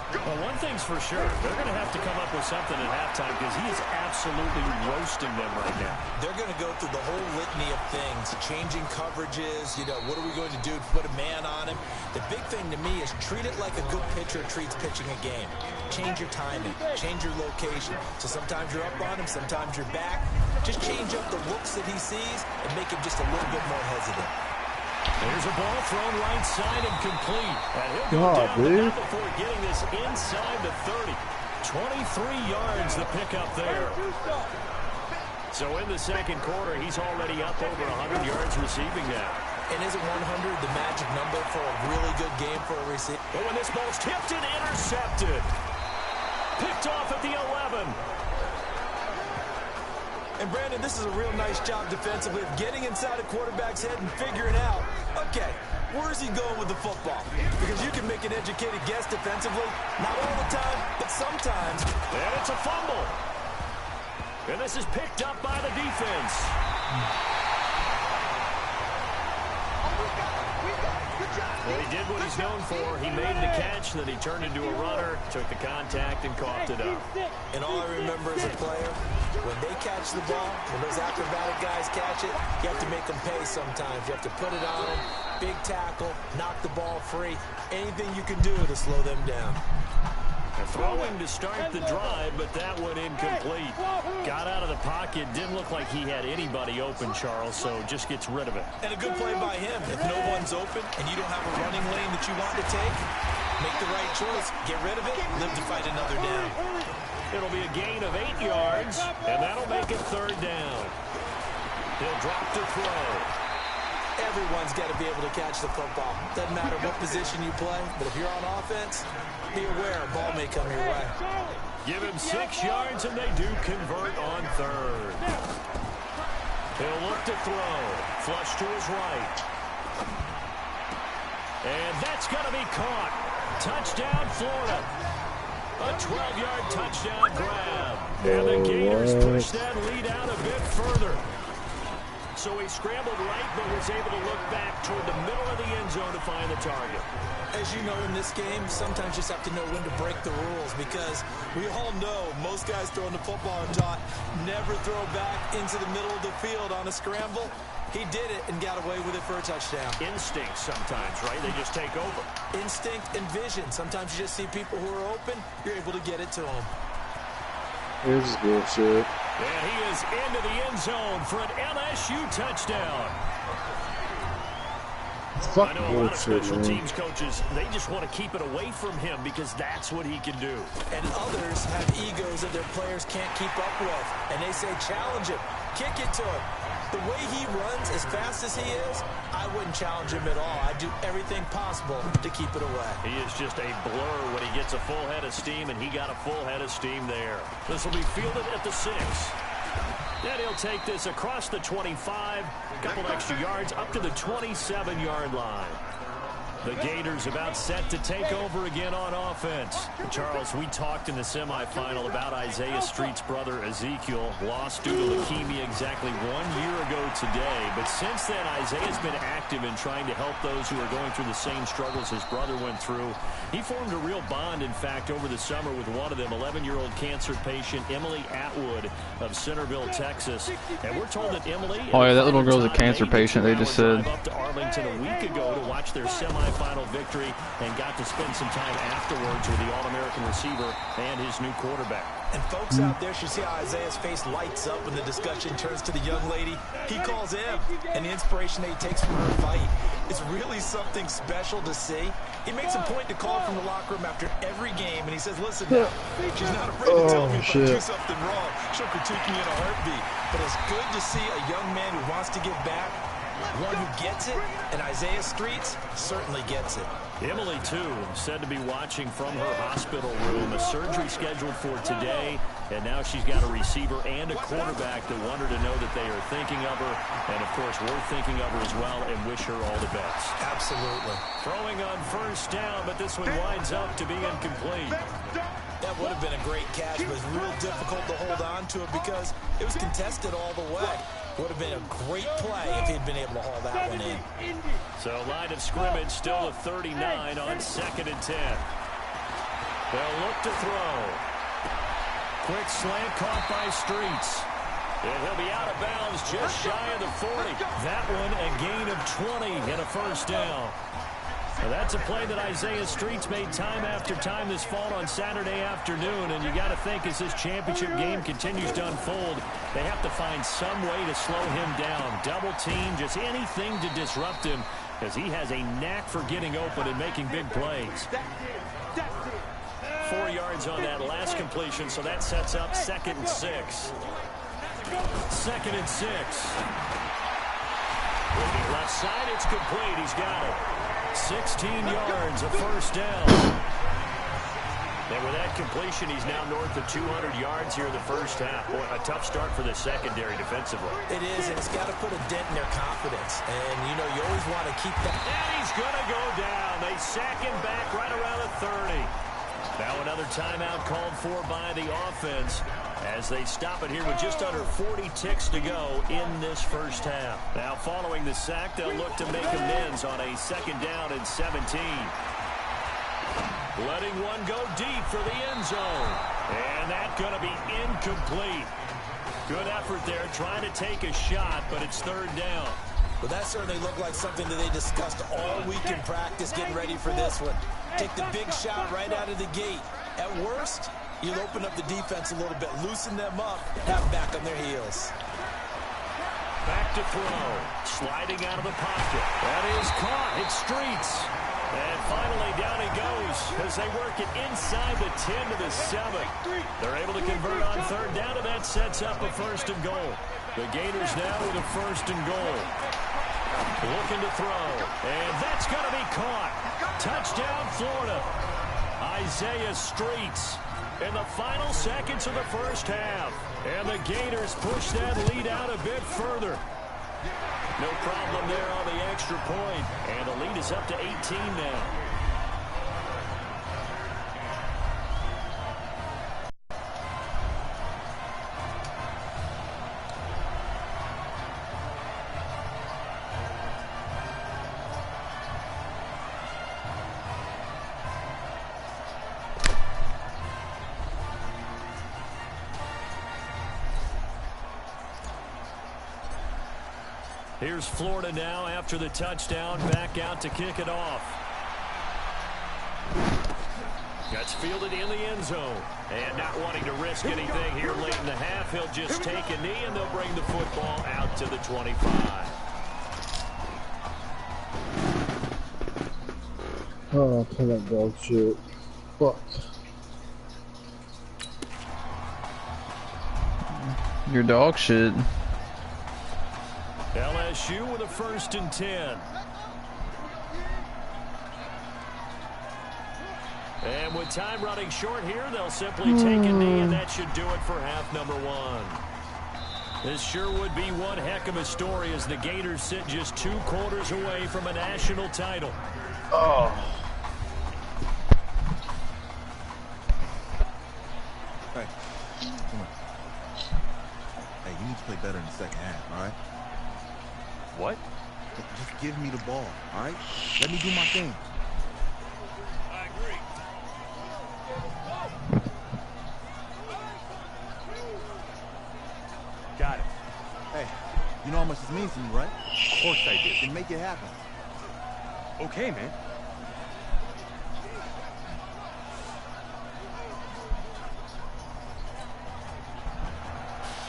Well, one thing's for sure. They're going to have to come up with something at halftime because he is absolutely roasting them right now. They're going to go through the whole litany of things, changing coverages, you know, what are we going to do to put a man on him? The big thing to me is treat it like a good pitcher treats pitching a game. Change your timing, change your location. So sometimes you're up on him, sometimes you're back. Just change up the looks that he sees and make him just a little bit more hesitant. There's a ball thrown right side and complete. And he'll go down the net before getting this inside the 30. 23 yards the pickup there. So in the second quarter, he's already up over 100 yards receiving now. And isn't 100 the magic number for a really good game for a receiver? But when this ball's tipped and intercepted. Picked off at the 11. And, Brandon, this is a real nice job defensively of getting inside a quarterback's head and figuring out, okay, where is he going with the football? Because you can make an educated guess defensively, not all the time, but sometimes. And it's a fumble. And this is picked up by the defense. Well, he did what he's known for. He made the catch, then he turned into a runner, took the contact, and coughed it up. And all I remember as a player, when they catch the ball, when those acrobatic guys catch it, you have to make them pay sometimes. You have to put it on them, big tackle, knock the ball free. Anything you can do to slow them down. Throwing to start the drive, but that one incomplete. Got out of the pocket. Didn't look like he had anybody open, Charles, so just gets rid of it. And a good play by him. If no one's open and you don't have a running lane that you want to take, make the right choice. Get rid of it, live to fight another down. It'll be a gain of 8 yards, and that'll make it third down. He'll drop to throw. Everyone's got to be able to catch the football. Doesn't matter what position you play, but if you're on offense, be aware a ball may come your way. Give him 6 yards, and they do convert on third. He'll look to throw. Flush to his right. And that's going to be caught. Touchdown, Florida. A 12-yard touchdown grab. And the Gators push that lead out a bit further. So he scrambled right, but was able to look back toward the middle of the end zone to find the target. As you know, in this game, sometimes you just have to know when to break the rules because we all know most guys throwing the football are taught never throw back into the middle of the field on a scramble. He did it and got away with it for a touchdown. Instinct sometimes, right? They just take over. Instinct and vision. Sometimes you just see people who are open, you're able to get it to them. This is bullshit. And he is into the end zone for an LSU touchdown. I know a lot of special teams coaches, they just want to keep it away from him because that's what he can do. And others have egos that their players can't keep up with. And they say, challenge him, kick it to him. The way he runs as fast as he is, I wouldn't challenge him at all. I'd do everything possible to keep it away. He is just a blur when he gets a full head of steam, and he got a full head of steam there. This will be fielded at the 6. Then he'll take this across the 25, a couple extra yards, up to the 27-yard line. The Gators about set to take over again on offense. Charles, we talked in the semifinal about Isaiah Street's brother Ezekiel. Lost due to leukemia exactly 1 year ago today. But since then, Isaiah's been active in trying to help those who are going through the same struggles his brother went through. He formed a real bond, in fact, over the summer with one of them, 11-year-old cancer patient Emily Atwood of Centerville, Texas. And we're told that Emily... Oh, yeah, that little girl's a cancer patient, they just said. ...up to Arlington a week ago to watch their semifinal victory and got to spend some time afterwards with the All-American receiver and his new quarterback. And folks out there should see how Isaiah's face lights up when the discussion turns to the young lady. He calls him, and the inspiration that he takes from her fight is really something special to see. He makes a point to call her from the locker room after every game, and he says, listen now, she's not afraid to tell me if I do something wrong. She'll critique me in a heartbeat. But it's good to see a young man who wants to give back, one who gets it, and Isaiah Streets certainly gets it. Emily, too, said to be watching from her hospital room. A surgery scheduled for today, and now she's got a receiver and a quarterback that want her to know that they are thinking of her, and, of course, we're thinking of her as well and wish her all the best. Absolutely. Throwing on first down, but this one winds up to be incomplete. That would have been a great catch, but it's real difficult to hold on to it because it was contested all the way. Would have been a great play if he'd been able to haul that one in. So line of scrimmage still a 39 on 2nd and 10. They'll look to throw. Quick slant caught by Streets. And he'll be out of bounds just shy of the 40. That one a gain of 20 and a first down. Well, that's a play that Isaiah Streets made time after time this fall on Saturday afternoon, and you got to think as this championship game continues to unfold, they have to find some way to slow him down. Double team, just anything to disrupt him, because he has a knack for getting open and making big plays. 4 yards on that last completion, so that sets up 2nd and 6. 2nd and 6. Looking left side, it's complete. He's got it. 16 yards, a first down. And with that completion, he's now north of 200 yards here in the first half. Boy, a tough start for the secondary defensively. It is, and it's got to put a dent in their confidence. And, you know, you always want to keep that. And he's going to go down. They sack him back right around the 30. Now another timeout called for by the offense as they stop it here with just under 40 ticks to go in this first half. Now following the sack, they'll look to make amends on a 2nd down and 17. Letting one go deep for the end zone. And that's going to be incomplete. Good effort there trying to take a shot, but it's 3rd down. Well, that certainly looked like something that they discussed all week in practice getting ready for this one. Take the big shot right out of the gate. At worst, you'll open up the defense a little bit, loosen them up, have them back on their heels. Back to throw. Sliding out of the pocket. That is caught. It's Streets. And finally down he goes as they work it inside the 10 to the 7. They're able to convert on 3rd down, and that sets up a 1st and goal. The Gators now with a 1st and goal. Looking to throw. And that's going to be caught. Touchdown, Florida. Isaiah Streets in the final seconds of the first half. And the Gators push that lead out a bit further. No problem there on the extra point. And the lead is up to 18 now. Here's Florida now after the touchdown, back out to kick it off. Gets fielded in the end zone. And not wanting to risk anything here late in the half, he'll just take a knee and they'll bring the football out to the 25. Oh, play that dog shit. Fuck. Your dog shit. LSU with a 1st and 10. And with time running short here, they'll simply take a knee, and that should do it for half number 1. This sure would be one heck of a story as the Gators sit just 2 quarters away from a national title. Oh. Hey, come on. Hey, you need to play better in the second half, all right? What? Just give me the ball, all right? Let me do my thing. I agree. Got it. Hey, you know how much this means to me, right? Of course I do. Then make it happen. Okay, man.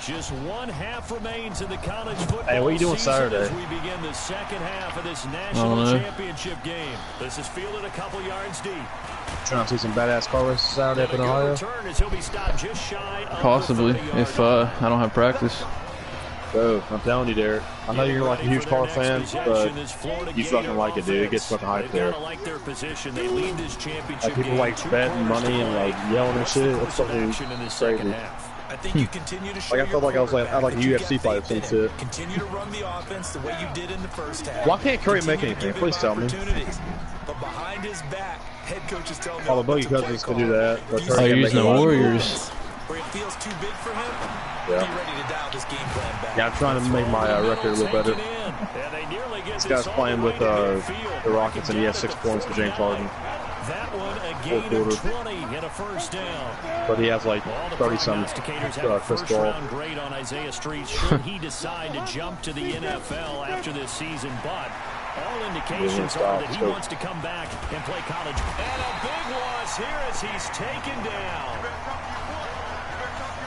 Just one half remains in the college football Hey, what are you doing season Saturday? as we begin the second half of this national championship game. This is fielded a couple yards deep. Trying to see some badass car races Saturday up in Ohio. He'll be stopped just shy of Possibly, if I don't have practice. Bro, I'm telling you, Derek. I know you're like a huge car fan, but you fucking like it, dude. It gets fucking hyped there. Like their position. They lead this championship like people like betting money and like yelling and shit. It's fucking crazy. I think you continue to show Like I felt like I was like a UFC fight or some shit. Continue to run the offense the way you did in the first half. Why can't Curry make anything? Please tell me. But behind his back, head coach is telling me All the Boogie Cousins can do that. But Oh, you're using the Warriors. Where it feels too big for him, yeah. be ready to dial this game plan back. Yeah, I'm trying to make my record a little better. This guy's playing with the Rockets and he has 6 points for James Harden. That one a gain of 20 and a first down. But he has like 30-some Chris Paul. Grade on Isaiah Street. Should he decide to jump to the NFL after this season, but all indications are that he wants to come back and play college. And a big loss here as he's taken down.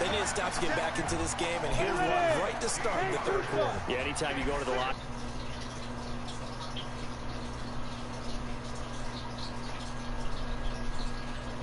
They need to stop to get back into this game, and here's one right to start in the third quarter. Yeah, anytime you go to the lock.